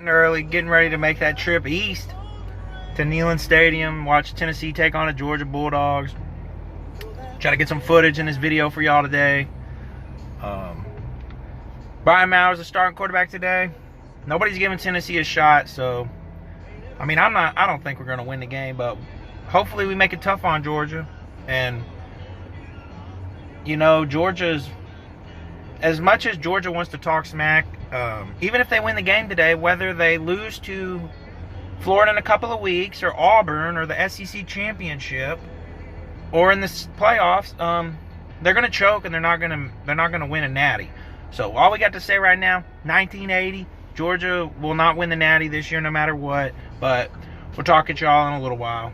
Early, getting ready to make that trip east to Neyland Stadium, watch Tennessee take on the Georgia Bulldogs. Try to get some footage in this video for y'all today. Brian Mauer's the starting quarterback today. Nobody's giving Tennessee a shot, so I mean, I don't think we're going to win the game, but hopefully we make it tough on Georgia. And you know, Georgia's, as much as Georgia wants to talk smack, even if they win the game today, whether they lose to Florida in a couple of weeks, or Auburn, or the SEC championship, or in the playoffs, they're going to choke and they're not going to win a natty. So all we got to say right now, 1980, Georgia will not win the natty this year no matter what. But we'll talk at y'all in a little while.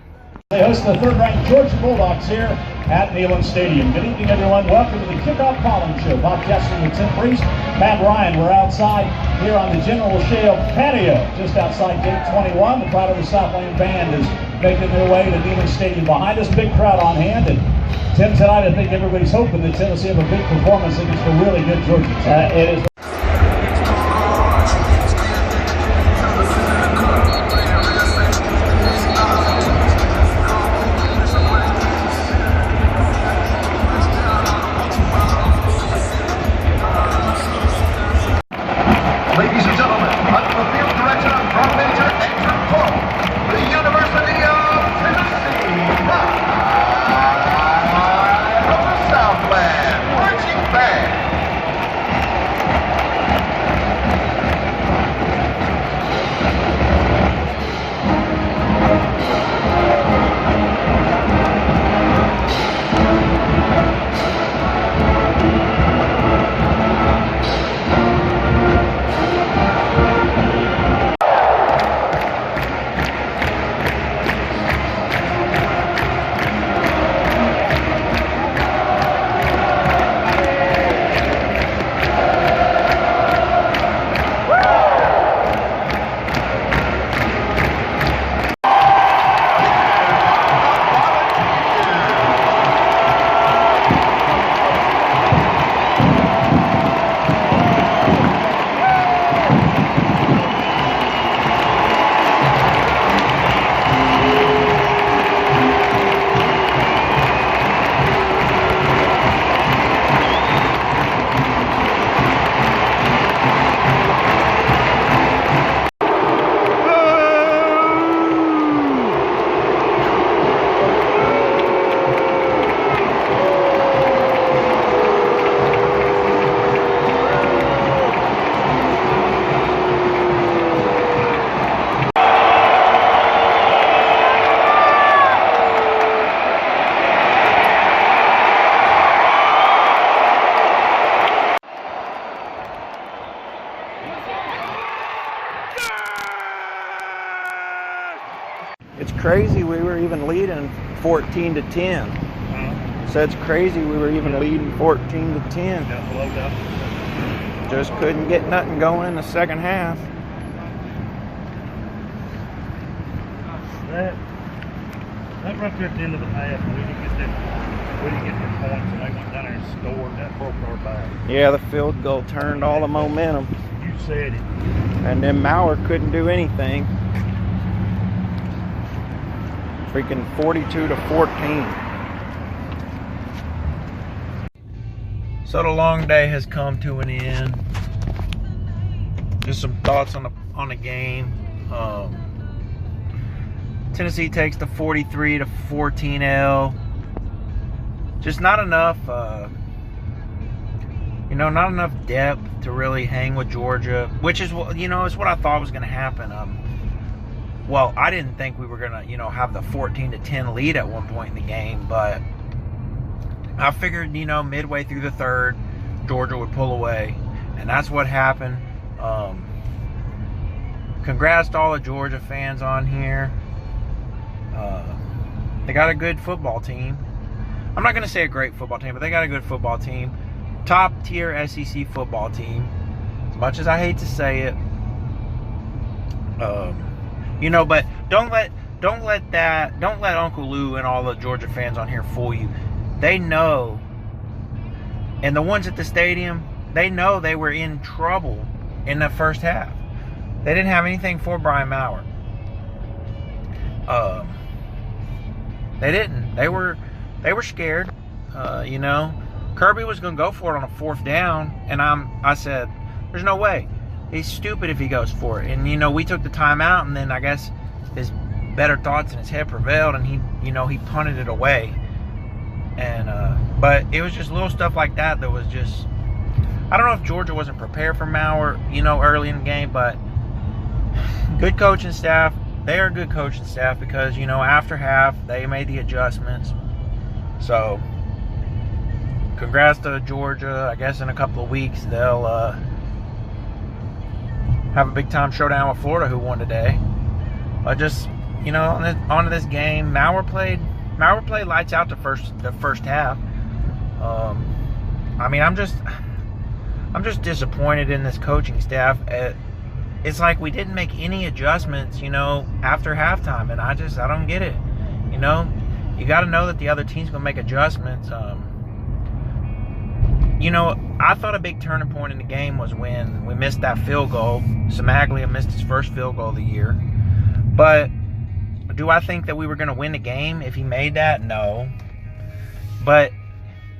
They host the third-ranked Georgia Bulldogs here at Neyland Stadium. Good evening, everyone. Welcome to the Kickoff Calling Show. Broadcasting with Tim Priest, Matt Ryan. We're outside here on the General Shale patio, just outside Gate 21. The Pride of the Southland Band is making their way to Neyland Stadium. Behind us, big crowd on hand. And Tim, tonight, I think everybody's hoping that Tennessee have a big performance against a really good Georgia team. It is. Ladies and gentlemen, under the field director from Major Andrew Paul, the University of Tennessee, from the Southland Marching Band. It's crazy we were even leading 14-10. So it's crazy we were even leading 14-10. Just couldn't get nothing going in the second half. That right there at the end of the half, we didn't get the points, and they went down there and scored. That broke our back. Yeah, the field goal turned all the momentum. You said it. And then Mauer couldn't do anything. Freaking 42-14. So the long day has come to an end. Just some thoughts on the game. Tennessee takes the 43-14 L. Just not enough, not enough depth to really hang with Georgia, which is, is what I thought was going to happen. Well, I didn't think we were going to, have the 14-10 lead at one point in the game, but I figured, midway through the third, Georgia would pull away, and that's what happened. Congrats to all the Georgia fans on here. They got a good football team. I'm not going to say a great football team, but they got a good football team. Top tier SEC football team. As much as I hate to say it, but don't let Uncle Lou and all the Georgia fans on here fool you. They know, and the ones at the stadium, they know they were in trouble in the first half. They didn't have anything for Brian Maurer. They didn't. They were scared. You know, Kirby was going to go for it on a 4th down, and I said, there's no way. He's stupid if he goes for it. And, you know, we took the timeout, and then I guess his better thoughts in his head prevailed, and he punted it away. And but it was just little stuff like that was just, I don't know if Georgia wasn't prepared for Maurer, you know, early in the game, but good coaching staff. They are a good coaching staff because, you know, after half, they made the adjustments. So, congrats to Georgia. I guess in a couple of weeks, they'll have a big-time showdown with Florida, who won today. But just, you know, on to this game, Maurer played lights out the first half. I mean, I'm just disappointed in this coaching staff. It's like we didn't make any adjustments, you know, after halftime, and I don't get it. You know, you got to know that the other team's going to make adjustments. You know, I thought a big turning point in the game was when we missed that field goal. Samaglia missed his first field goal of the year. But do I think that we were going to win the game if he made that? No. But,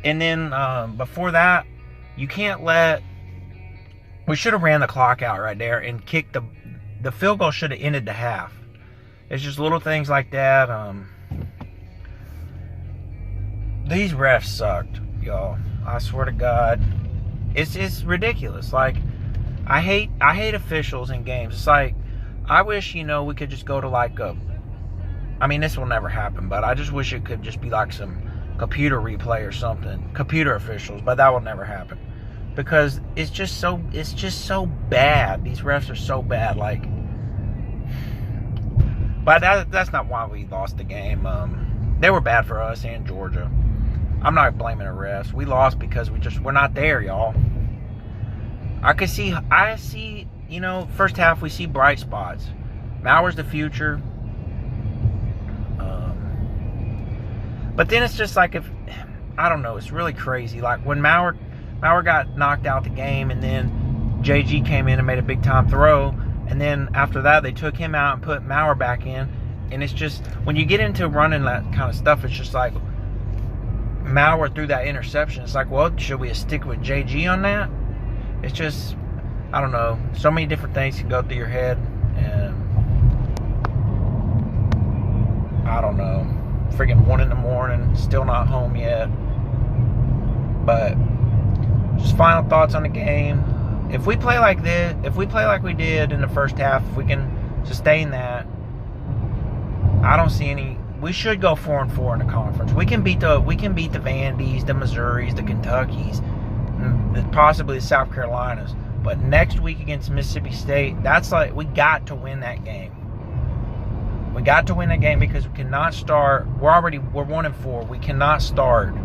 and then before that, you can't let, we should have ran the clock out right there and kicked the field goal should have ended the half. It's just little things like that. These refs sucked, y'all. I swear to God. It's ridiculous. Like, I hate officials in games. It's like, I wish, you know, we could just go to like I mean, this will never happen, but I just wish it could just be like some computer replay or something. Computer officials, but that will never happen. Because it's just so bad. These refs are so bad. Like, but that's not why we lost the game. They were bad for us and Georgia. I'm not blaming the refs. We lost because we're not there, y'all. I see, you know, first half we see bright spots. Maurer's the future. But then it's just like, I don't know, it's really crazy. Like when Maurer got knocked out the game, and then JG came in and made a big time throw, and then after that they took him out and put Maurer back in, and it's just, when you get into running that kind of stuff, it's just like Maurer threw that interception. It's like, well, should we stick with JG on that? It's just, I don't know, so many different things can go through your head, and I don't know. Freaking 1 in the morning, still not home yet. But just final thoughts on the game. If we play like this, if we play like we did in the first half, if we can sustain that, I don't see any. We should go 4-4 in the conference. We can beat the Vandys, the Missouris, the Kentuckys, and possibly the South Carolinas. But next week against Mississippi State, that's like, we got to win that game. We got to win that game because we cannot start. We're 1-4. We cannot start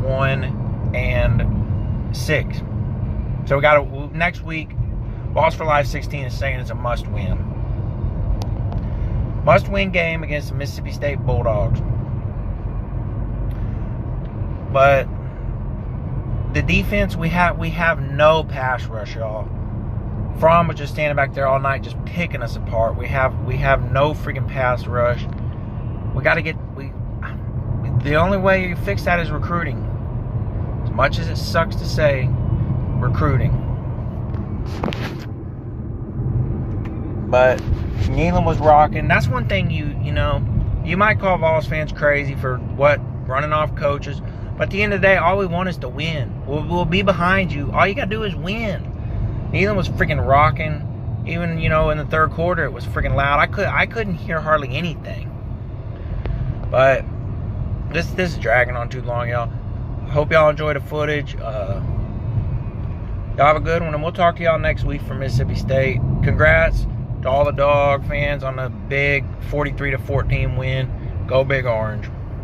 1-6. So we got to, next week, Balls for Life 16 is saying it's a must-win. Must-win game against the Mississippi State Bulldogs. But the defense, we have no pass rush, y'all. Fromm was just standing back there all night, just picking us apart. We have no freaking pass rush. We got to get. The only way you fix that is recruiting. As much as it sucks to say, recruiting. But Neyland was rocking. That's one thing you know. You might call Vols fans crazy for running off coaches, but at the end of the day, all we want is to win. We'll be behind you. All you got to do is win. Neyland was freaking rocking. Even, you know, in the third quarter, it was freaking loud. I couldn't hear hardly anything. But this is dragging on too long, y'all. Hope y'all enjoy the footage. Y'all have a good one, and we'll talk to y'all next week from Mississippi State. Congrats to all the Dog fans on the big 43-14 win. Go Big Orange.